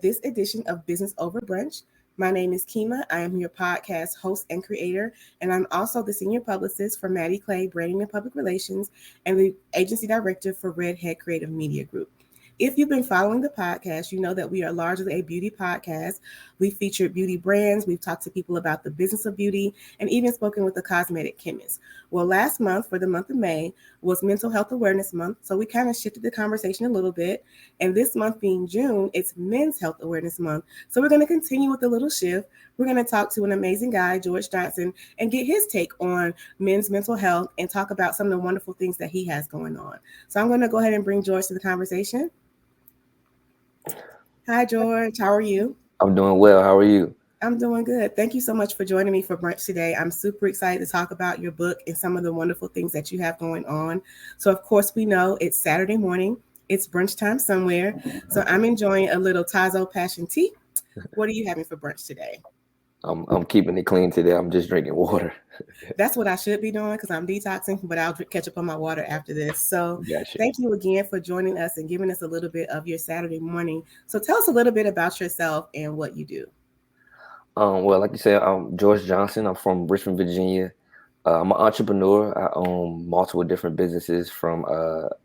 this edition of Business Over Brunch. My name is Kima. I am your podcast host and creator, and I'm also the senior publicist for Maddie Clay Branding and Public Relations and the agency director for Redhead Creative Media Group. If you've been following the podcast, you know that we are largely a beauty podcast. We've featured beauty brands, we've talked to people about the business of beauty, and even spoken with a cosmetic chemist. Well, last month, for the month of May, was Mental Health Awareness Month, so we kind of shifted the conversation a little bit. And this month being June, it's Men's Health Awareness Month. So we're going to continue with a little shift. We're going to talk to an amazing guy, George Johnson, and get his take on men's mental health and talk about some of the wonderful things that he has going on. So I'm going to go ahead and bring George to the conversation. Hi, George. How are you? I'm doing well. How are you? I'm doing good. Thank you so much for joining me for brunch today. I'm super excited to talk about your book and some of the wonderful things that you have going on. So, of course, we know it's Saturday morning. It's brunch time somewhere. So I'm enjoying a little Tazo passion tea. What are you having for brunch today? I'm keeping it clean today. I'm just drinking water. That's what I should be doing because I'm detoxing, but I'll catch up on my water after this. So Gotcha. thank you again for joining us and giving us a little bit of your Saturday morning. So tell us a little bit about yourself and what you do. Well, like you said, I'm George Johnson. I'm from Richmond, Virginia. I'm an entrepreneur. I own multiple different businesses from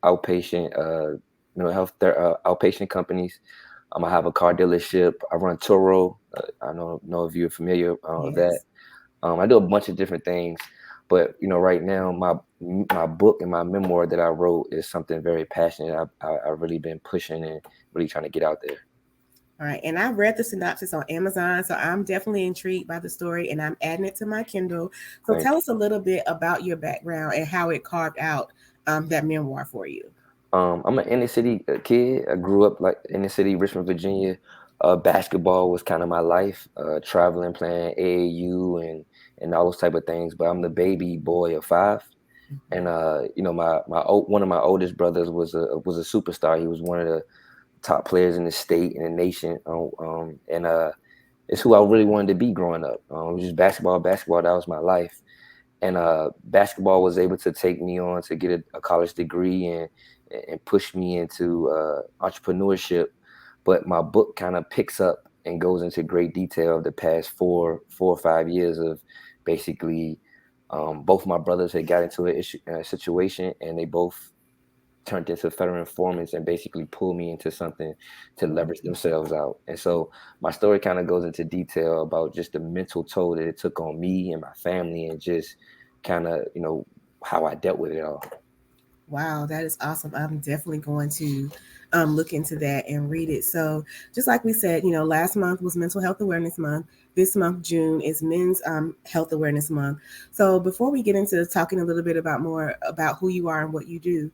outpatient mental health outpatient companies. I have a car dealership. I run Turo. I don't know if you're familiar with that. I do a bunch of different things, but right now my book and my memoir that I wrote is something very passionate. I've really been pushing and really trying to get out there. All right, and I read the synopsis on Amazon, so I'm definitely intrigued by the story, and I'm adding it to my Kindle. So tell us a little bit about your background and how it carved out that memoir for you. I'm an inner city kid. I grew up like inner city, Richmond, Virginia. Basketball was kind of my life. Traveling, playing AAU, and all those type of things. But I'm the baby boy of 5, and one of my oldest brothers was a superstar. He was one of the top players in the state and the nation. And it's who I really wanted to be growing up. It was just basketball. That was my life. And basketball was able to take me on to get a college degree and push me into entrepreneurship. But my book kind of picks up and goes into great detail of the past 4 or 5 years of basically both my brothers had got into a situation, and they both turned into federal informants and basically pulled me into something to leverage themselves out. And so my story kind of goes into detail about just the mental toll that it took on me and my family, and just kind of, how I dealt with it all. Wow, that is awesome. I'm definitely going to look into that and read it. So just like we said, last month was Mental Health Awareness Month. This month, June, is Men's Health Awareness Month. So before we get into talking a little bit more about who you are and what you do,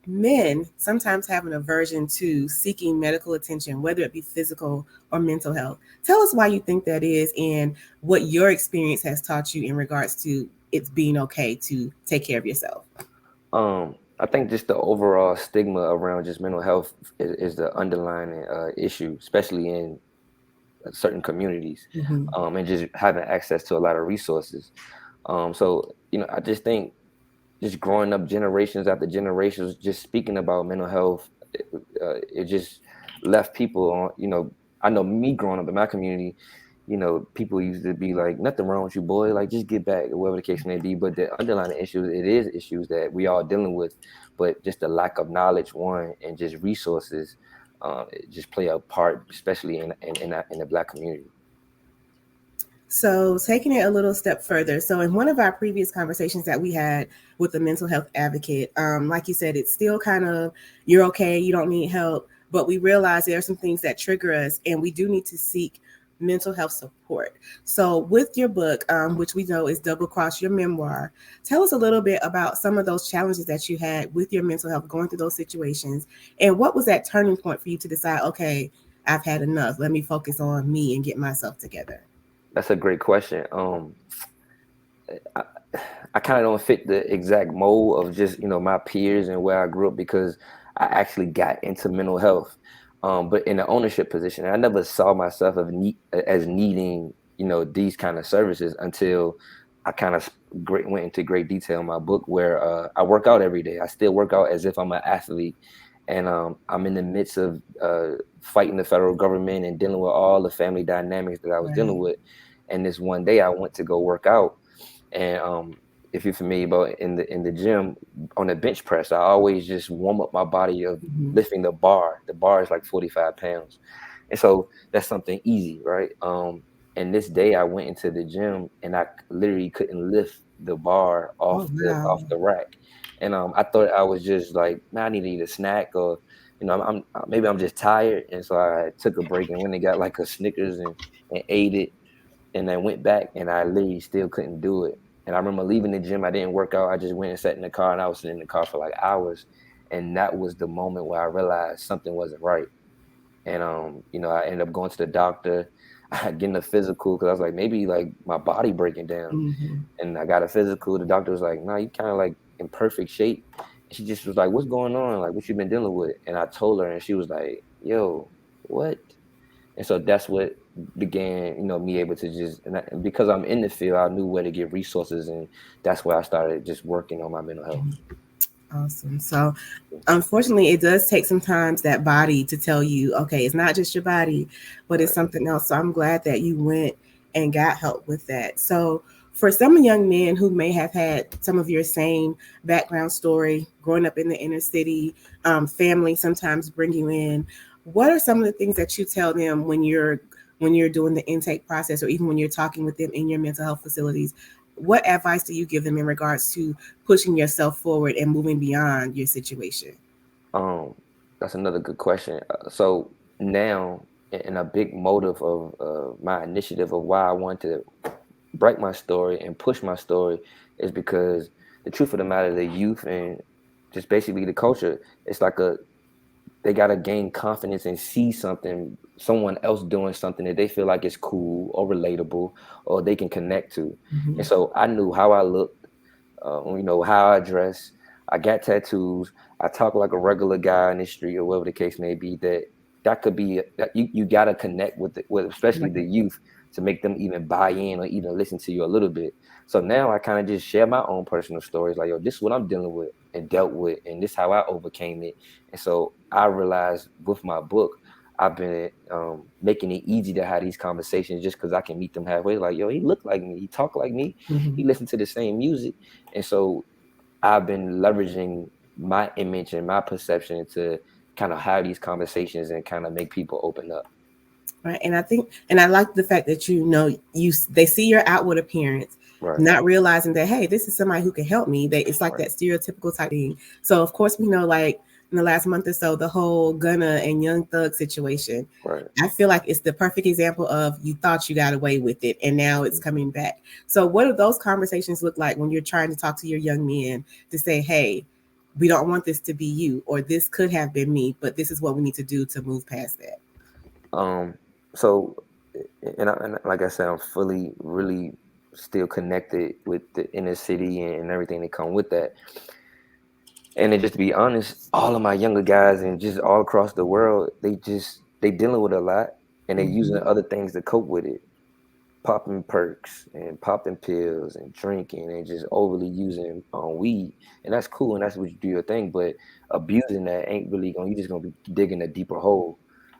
men sometimes have an aversion to seeking medical attention, whether it be physical or mental health. Tell us why you think that is and what your experience has taught you in regards to it being okay to take care of yourself. I think just the overall stigma around just mental health is the underlying issue, especially in certain communities, and just having access to a lot of resources. So, I just think just growing up generations after generations, just speaking about mental health, it just left people on, I know me growing up in my community, people used to be like, nothing wrong with you, boy, like just get back, or whatever the case may be. But the underlying issues, it is issues that we all dealing with, but just the lack of knowledge, one, and just resources, just play a part, especially in the Black community. So taking it a little step further. So in one of our previous conversations that we had with a mental health advocate, like you said, it's still kind of, you're okay, you don't need help, but we realize there are some things that trigger us and we do need to seek mental health support. So with your book, which we know is Double Cross, your memoir, tell us a little bit about some of those challenges that you had with your mental health, going through those situations, and what was that turning point for you to decide, okay, I've had enough, let me focus on me and get myself together? That's a great question. I kind of don't fit the exact mold of just, my peers and where I grew up, because I actually got into mental health, but in an ownership position. I never saw myself as needing, these kind of services until I kind of went into great detail in my book, where I work out every day. I still work out as if I'm an athlete. and I'm in the midst of fighting the federal government and dealing with all the family dynamics that I was dealing Right. with. And this one day I went to go work out, and if you're familiar about in the gym on the bench press, I always just warm up my body of Hmm. lifting the bar. The bar is like 45 pounds, and so that's something easy, right? And this day I went into the gym and I literally couldn't lift the bar Oh, off wow. the rack, and I thought I was just like, man, I need to eat a snack, or maybe I'm just tired, and so I took a break and went and got like a Snickers and ate it, and then went back and I literally still couldn't do it. And I remember leaving the gym, I didn't work out. I just went and sat in the car, and I was sitting in the car for like hours. And that was the moment where I realized something wasn't right. And I ended up going to the doctor, getting a physical, because I was like, maybe like my body breaking down. Hmm. And I got a physical. The doctor was like, no, you kind of like in perfect shape. And she just was like, what's going on? Like, what you been dealing with? And I told her, and she was like, yo, what? And so that's what began, me able to just, and because I'm in the field, I knew where to get resources, and that's where I started just working on my mental health. Awesome. So, unfortunately, it does take sometimes that body to tell you, okay, it's not just your body, but it's Right. something else. So, I'm glad that you went and got help with that. So, for some young men who may have had some of your same background story, growing up in the inner city, family sometimes bring you in. What are some of the things that you tell them when you're doing the intake process, or even when you're talking with them in your mental health facilities? What advice do you give them in regards to pushing yourself forward and moving beyond your situation? Um, that's another good question. So now, and a big motive of my initiative of why I want to break my story and push my story is because the truth of the matter, the youth and just basically the culture, it's like they gotta gain confidence and see someone else doing something that they feel like is cool or relatable or they can connect to. Hmm. And so I knew how I looked, how I dress. I got tattoos. I talk like a regular guy in the street or whatever the case may be. That could be that you gotta connect with especially the Right. youth to make them even buy in or even listen to you a little bit. So now I kind of just share my own personal stories, like, yo, this is what I'm dealing with and dealt with, and this is how I overcame it. And so I realized with my book, I've been making it easy to have these conversations just because I can meet them halfway. Like, yo, he looked like me, he talked like me, Hmm. he listened to the same music. And so I've been leveraging my image and my perception to kind of have these conversations and kind of make people open up. Right. And I think, and I like the fact that they see your outward appearance, Right, not realizing that, hey, this is somebody who can help me. That it's like right, that stereotypical type thing. So of course we know, like in the last month or so, the whole Gunna and Young Thug situation. right. I feel like it's the perfect example of you thought you got away with it and now it's Mhm. coming back. So what do those conversations look like when you're trying to talk to your young men to say, hey, we don't want this to be you, or this could have been me, but this is what we need to do to move past that. Um, so, and like I said, I'm fully, really still connected with the inner city and everything that come with that. And then just to be honest, all of my younger guys and just all across the world, they dealing with a lot, and they using Hmm. other things to cope with it. Popping perks and popping pills and drinking and just overly using weed. And that's cool, and that's what you do your thing. But abusing that ain't really going. You just gonna be digging a deeper hole.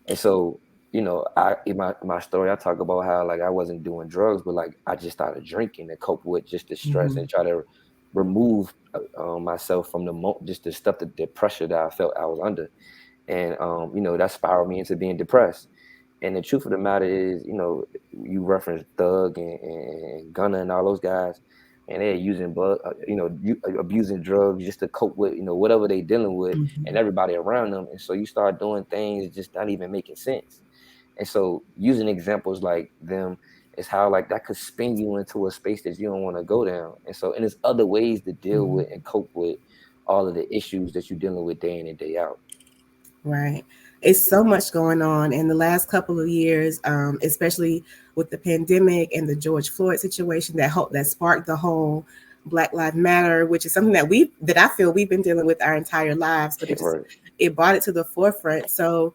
And so, I in my story, I talk about how like I wasn't doing drugs, but like I just started drinking to cope with just the stress Hmm. and try to remove myself from just the stuff, the pressure that I felt I was under. And that spiraled me into being depressed. And the truth of the matter is, you reference Thug and Gunna and all those guys, and they're using abusing drugs just to cope with, whatever they dealing with and Hmm. everybody around them. And so you start doing things just not even making sense. And so using examples like them is how like that could spin you into a space that you don't want to go down. And there's other ways to deal with Hmm. and cope with all of the issues that you're dealing with day in and day out. Right. It's so much going on in the last couple of years, especially with the pandemic and the George Floyd situation that sparked the whole Black Lives Matter, which is something that I feel we've been dealing with our entire lives, but Right, it brought it to the forefront. So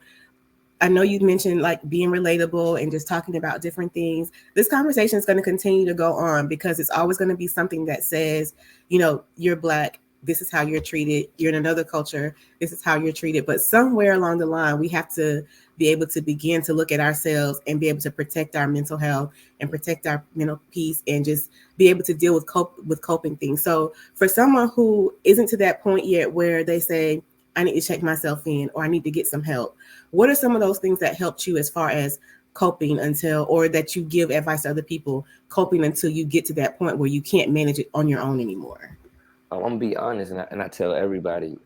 I know you mentioned like being relatable and just talking about different things. This conversation is going to continue to go on because it's always going to be something that says, you're black. this is how you're treated. You're in another culture, this is how you're treated. But somewhere along the line, we have to be able to begin to look at ourselves and be able to protect our mental health and protect our mental peace and just be able to deal with coping things. So for someone who isn't to that point yet where they say, I need to check myself in or I need to get some help, what are some of those things that helped you as far as coping until, or that you give advice to other people coping until you get to that point where you can't manage it on your own anymore? I'm gonna be honest, and I tell everybody,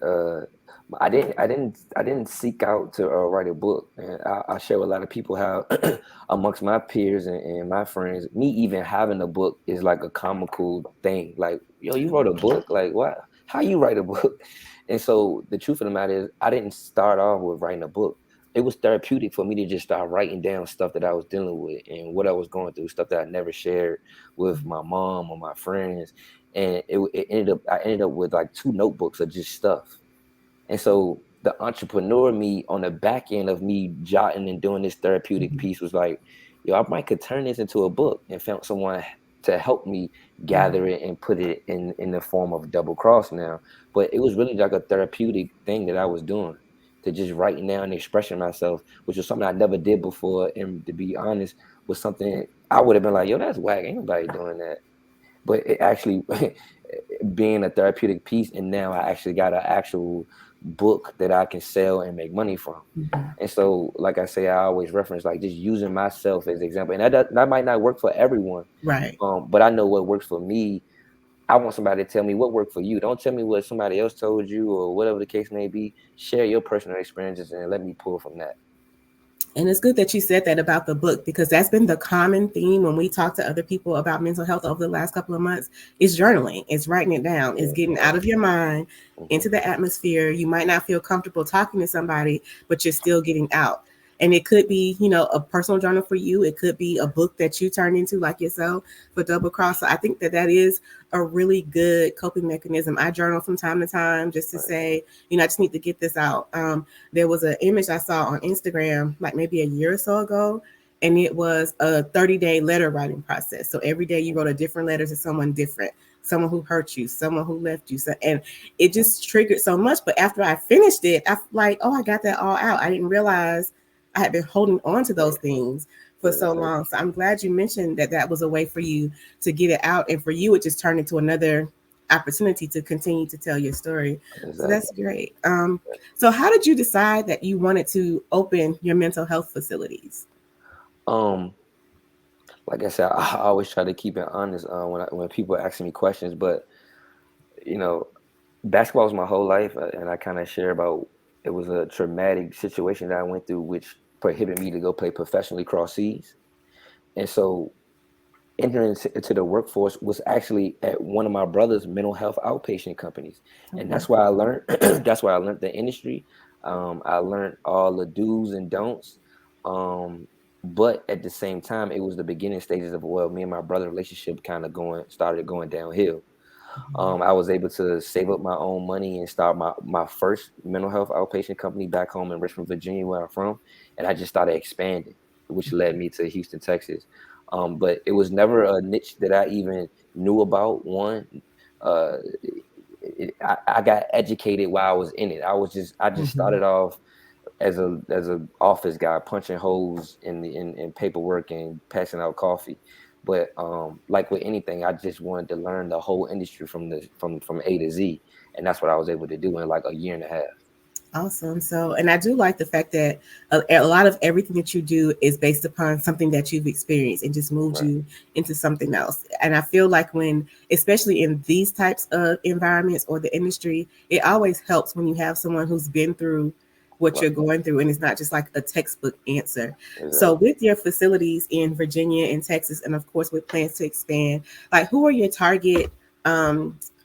I didn't seek out to write a book, and I share with a lot of people how, amongst my peers and my friends, me even having a book is like a comical thing. Like, yo, you wrote a book? Like, what? How you write a book? And so the truth of the matter is, I didn't start off with writing a book. It was therapeutic for me to just start writing down stuff that I was dealing with and what I was going through, stuff that I never shared with my mom or my friends. And it ended up, I ended up with like 2 notebooks of just stuff. And so the entrepreneur me on the back end of me jotting and doing this therapeutic Mhm. piece was like, yo, I might could turn this into a book, and found someone to help me gather Mhm. it and put it in the form of Double Cross now. But it was really like a therapeutic thing that I was doing, to just writing down and expressing myself, which was something I never did before. And to be honest, was something I would have been like, yo, that's whack. Ain't nobody doing that. But it actually being a therapeutic piece, and now I actually got an actual book that I can sell and make money from. Mhm. And so, like I say, I always reference like just using myself as an example, and that might not work for everyone, Right. but I know what works for me. I want somebody to tell me what worked for you. Don't tell me what somebody else told you or whatever the case may be. Share your personal experiences and let me pull from that. And it's good that you said that about the book, because that's been the common theme when we talk to other people about mental health over the last couple of months. Is journaling, it's writing it down, it's Yeah, getting out of your mind hmm into the atmosphere. You might not feel comfortable talking to somebody, but you're still getting out. And it could be, a personal journal for you. It could be a book that you turn into, like yourself, for Double Cross. So I think that that is a really good coping mechanism. I journal from time to time just to right, say, I just need to get this out. There was an image I saw on Instagram like maybe a year or so ago, and it was a 30-day letter writing process. So every day you wrote a different letter to someone different, someone who hurt you, someone who left you. So, and it just triggered so much. But after I finished it, I like, oh, I got that all out. I didn't realize I had been holding on to those right, things for right, so long. So I'm glad you mentioned that that was a way for you to get it out. And for you, it just turned into another opportunity to continue to tell your story. So that's exactly. great. So how did you decide that you wanted to open your mental health facilities? Um, like I said, I always try to keep it honest when people ask me questions, but you know, basketball was my whole life, and I kind of share about it was a traumatic situation that I went through, which prohibited me to go play professionally across seas. And so entering into the workforce was actually at one of my brother's mental health outpatient companies, and Okay. that's why I learned. That's why I learned the industry. I learned all the do's and don'ts. Um, but at the same time, it was the beginning stages of, well, me and my brother relationship kind of started going downhill. I was able to save up my own money and start my first mental health outpatient company back home in Richmond, Virginia, where I'm from, and I just started expanding, which led me to Houston, Texas. But it was never a niche that I even knew about. One, uh, I got educated while I was in it. I just Mm-hmm. started off as a office guy, punching holes in paperwork and passing out coffee. But like with anything, I just wanted to learn the whole industry from A to Z, and that's what I was able to do in like a year and a half. Awesome. So, and I do like the fact that a lot of everything that you do is based upon something that you've experienced and just moved Right, you into something else. And I feel like when, especially in these types of environments or the industry, it always helps when you have someone who's been through what right, you're going through and it's not just like a textbook answer. So, exactly. with your facilities in Virginia and Texas, and of course with plans to expand, like who are your target? I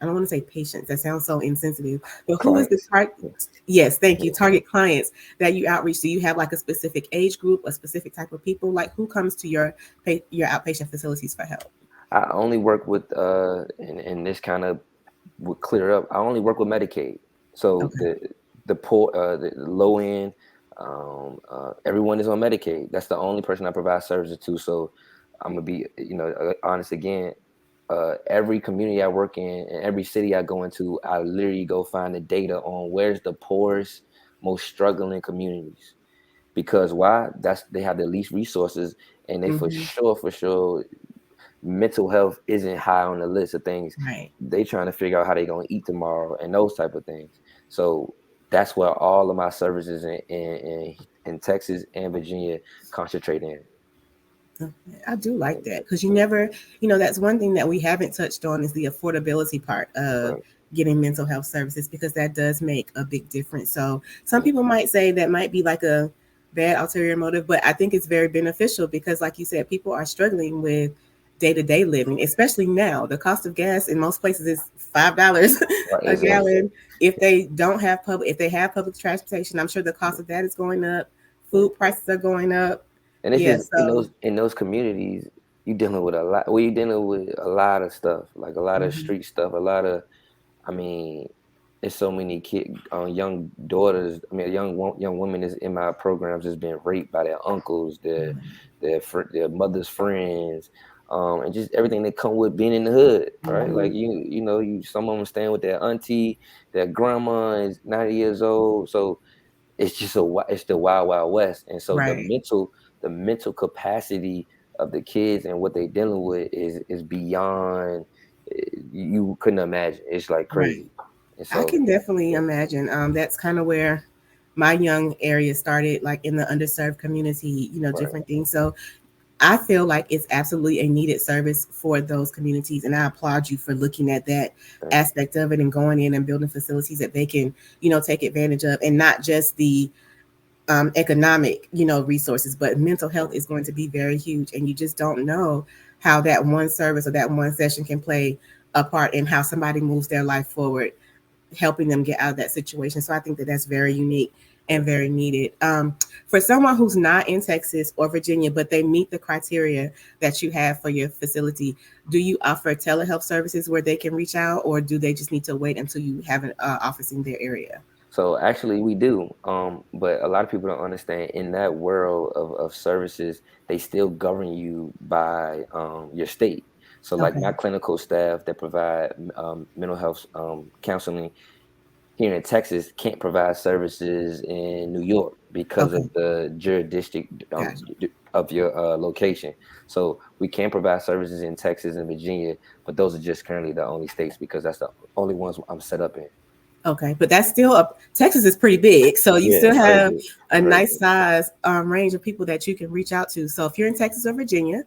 don't want to say patients. That sounds so insensitive. But who is the Clients. target? Yes, thank you. Target clients that you outreach. Do you have like a specific age group, a specific type of people? Like who comes to your outpatient facilities for help? I only work with and this kind of would clear up. I only work with Medicaid, so Okay. the poor, the low end, everyone is on Medicaid. That's the only person I provide services to. So I'm gonna be, honest again. every community I work in and every city I go into, I literally go find the data on where's the poorest, most struggling communities. Because why? That's they have the least resources, and they Hmm. for sure, mental health isn't high on the list of things. Right. They trying to figure out how they gonna eat tomorrow and those type of things. So that's where all of my services in Texas and Virginia concentrate in. Okay. I do like that because you Mm, never, that's one thing that we haven't touched on is the affordability part of right. getting mental health services because that does make a big difference. So some Mm, people might say that might be like a bad ulterior motive, but I think it's very beneficial because, like you said, people are struggling with day to day living, especially now. The cost of gas in most places is $5 right. a Exactly. gallon. If they don't have if they have public transportation, I'm sure the cost of that is going up. Mm. Food prices are going up. And it's Yeah, just so. in those communities, you dealing with a lot. Well, you dealing with a lot of stuff, like a lot of Mhm. street stuff, a lot of. I mean, there's so many young daughters. I mean, young women is in my programs is being raped by their uncles, their mother's friends, and just everything that come with being in the hood, right? Like Mhm. some of them staying with their auntie, their grandma is 90 years old, so it's just it's the wild wild west, and so Right, the mental capacity of the kids and what they dealing with is beyond you couldn't imagine. It's like right. crazy, and I so can definitely yeah, imagine. That's kind of where my young area started, like in the underserved community, right, different things. So I feel like it's absolutely a needed service for those communities. And I applaud you for looking at that thank you. aspect of it and going in and building facilities that they can, take advantage of and not just the economic, resources, but mental health Mm, is going to be very huge. And you just don't know how that one service or that one session can play a part in how somebody moves their life forward, helping them get out of that situation. So I think that that's very unique and mm. very needed. For someone who's not in Texas or Virginia, but they meet the criteria that you have for your facility, do you offer telehealth services where they can reach out, or do they just need to wait until you have an office in their area? So actually, we do, but a lot of people don't understand in that world of services, they still govern you by your state. So like my Okay. clinical staff that provide mental health counseling here in Texas can't provide services in New York because of Okay. the jurisdiction Gotcha. of your location. So we can provide services in Texas and Virginia, but those are just currently the only states because that's the only ones I'm set up in. Okay, but that's still up. Texas is pretty big, so you Yeah, still it's very have big. a It's very nice big. size range of people that you can reach out to. So if you're in Texas or Virginia,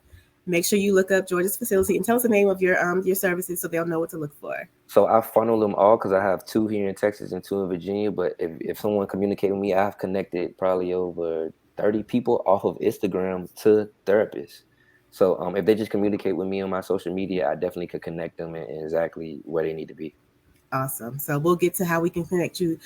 make sure you look up Georgia's facility and tell us the name of your services so they'll know what to look for. So I funnel them all because I have two here in Texas and two in Virginia. But if someone communicate with me, I've connected probably over 30 people off of Instagram to therapists. So if they just communicate with me on my social media, I definitely could connect them in exactly where they need to be. Awesome. So we'll get to how we can connect you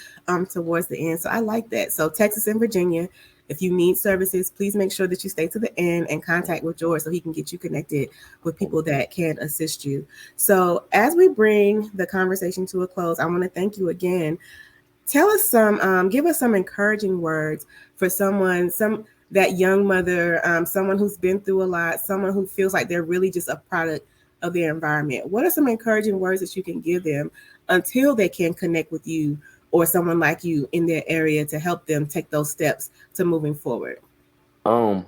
towards the end. So I like that. So Texas and Virginia, if you need services, please make sure that you stay to the end and contact with George so he can get you connected with Mhm. people that can assist you. So as we bring the conversation to a close, I want to thank you again. Tell us give us some encouraging words for some that young mother, someone who's been through a lot, someone who feels like they're really just a product of their environment. What are some encouraging words that you can give them until they can connect with you or someone like you in their area to help them take those steps to moving forward? Um,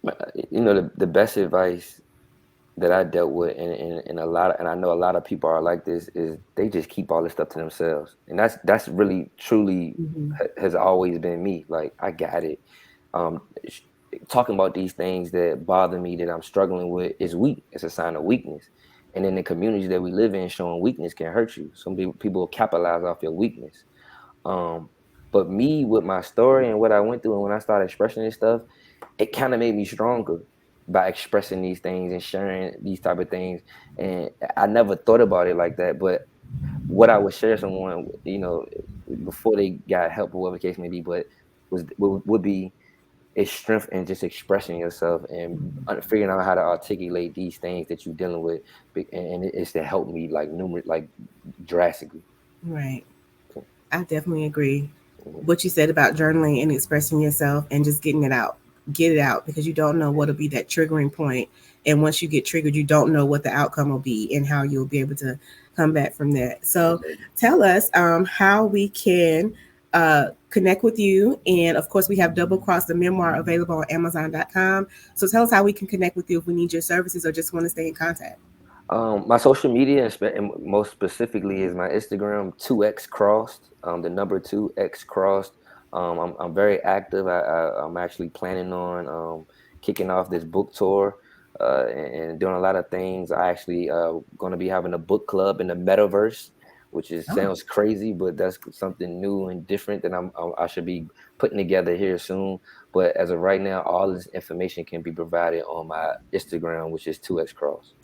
the best advice that I dealt with, and a lot and I know a lot of people are like this, is they just keep all this stuff to themselves, and that's really truly Mm-hmm. has always been me. Like I got it. Um, sh- Talking about these things that bother me that I'm struggling with is weak. It's a sign of weakness, and in the communities that we live in, showing weakness can hurt you. Some people capitalize off your weakness. Um, but me with my story and what I went through, and when I started expressing this stuff, it kind of made me stronger by expressing these things and sharing these type of things. And I never thought about it like that, but what I would share someone, before they got help or whatever the case may be, but would be is strength in just expressing yourself and figuring out how to articulate these things that you're dealing with, and it's to help me like like drastically. Right. I definitely agree. Mhm. What you said about journaling and expressing yourself and just getting it out. get it out, because you don't know what'll be that triggering point. And once you get triggered, you don't know what the outcome will be and how you'll be able to come back from that. So tell us how we can connect with you. And of course, we have Double Cross the Memoir available on Amazon.com. So tell us how we can connect with you if we need your services or just want to stay in contact. My social media, and most specifically, is my Instagram, 2x crossed, the number 2x crossed. I'm very active. I'm actually planning on kicking off this book tour and doing a lot of things. I actually going to be having a book club in the metaverse, which is Oh, sounds crazy, but that's something new and different that I should be putting together here soon. But as of right now, all this information can be provided on my Instagram, which is 2x cross.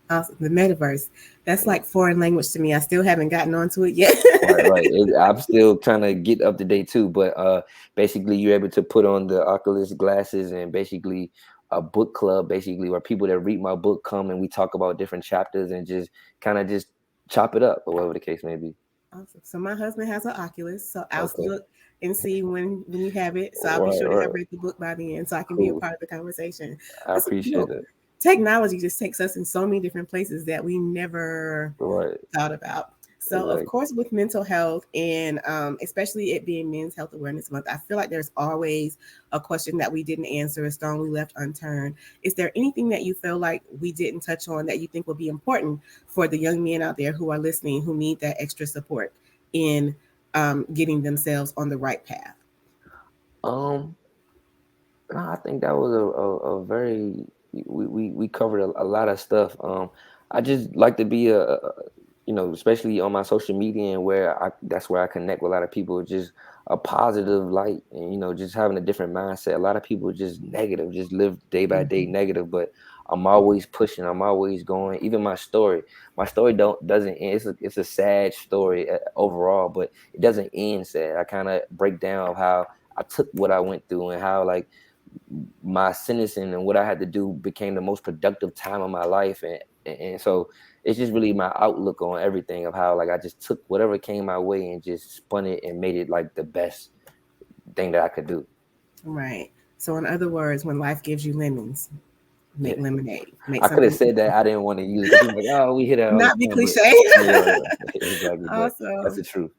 awesome. The metaverse. That's like foreign language to me. I still haven't gotten onto it yet. Right, right. I'm still trying to get up to date too, but basically you're able to put on the Oculus glasses and basically a book club, basically where people that read my book come and we talk about different chapters and just kind of just chop it up or whatever the case may be. Awesome. So my husband has an Oculus, so I'll Okay. look and see when you have it. So I'll be Right, sure to have right. read the book by then, so I can be a Cool. part of the conversation. I That's, appreciate it. technology just takes us in so many different places that we never Right. thought about. So, of Exactly. course, with mental health and especially it being Men's Health Awareness Month, I feel like there's always a question that we didn't answer, a stone we left unturned. Is there anything that you feel like we didn't touch on that you think will be important for the young men out there who are listening, who need that extra support in getting themselves on the right path? Um, No, I think that was a very we covered a lot of stuff. I just like to be especially on my social media and where I that's where I connect with a lot of people. Just a positive light, and just having a different mindset. A lot of people just negative, just live day by day Mhm. negative. But I'm always pushing. I'm always going. Even my story doesn't end. It's a sad story overall, but it doesn't end sad. I kind of break down how I took what I went through and how like my sentencing and what I had to do became the most productive time of my life, and so it's just really my outlook on everything of how like I just took whatever came my way and just spun it and made it like the best thing that I could do. Right. So, in other words, when life gives you lemons, make Yeah, lemonade. Make I could have something. said that. I didn't want to use it because people like, oh, we hear that all the Not be time, but cliche. yeah, yeah, exactly. But that's the Awesome. truth.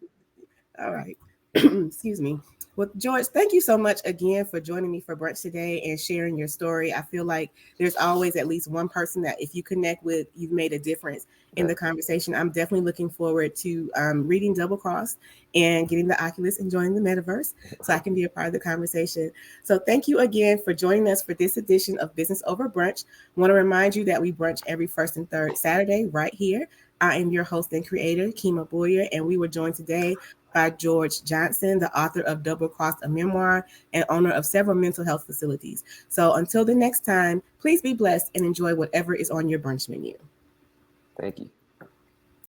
All right. Excuse me. Well, George, thank you so much again for joining me for brunch today and sharing your story. I feel like there's always at least one person that if you connect with, you've made a difference in the Yeah, conversation. I'm definitely looking forward to reading Double Cross and getting the Oculus and joining the metaverse so I can be a part of the conversation. So thank you again for joining us for this edition of Business Over Brunch. I want to remind you that we brunch every first and third Saturday right here. I am your host and creator, Kima Boyer, and we were joined today by George Johnson, the author of Double Cross, a memoir, and owner of several mental health facilities. So until the next time, please be blessed and enjoy whatever is on your brunch menu. thank you.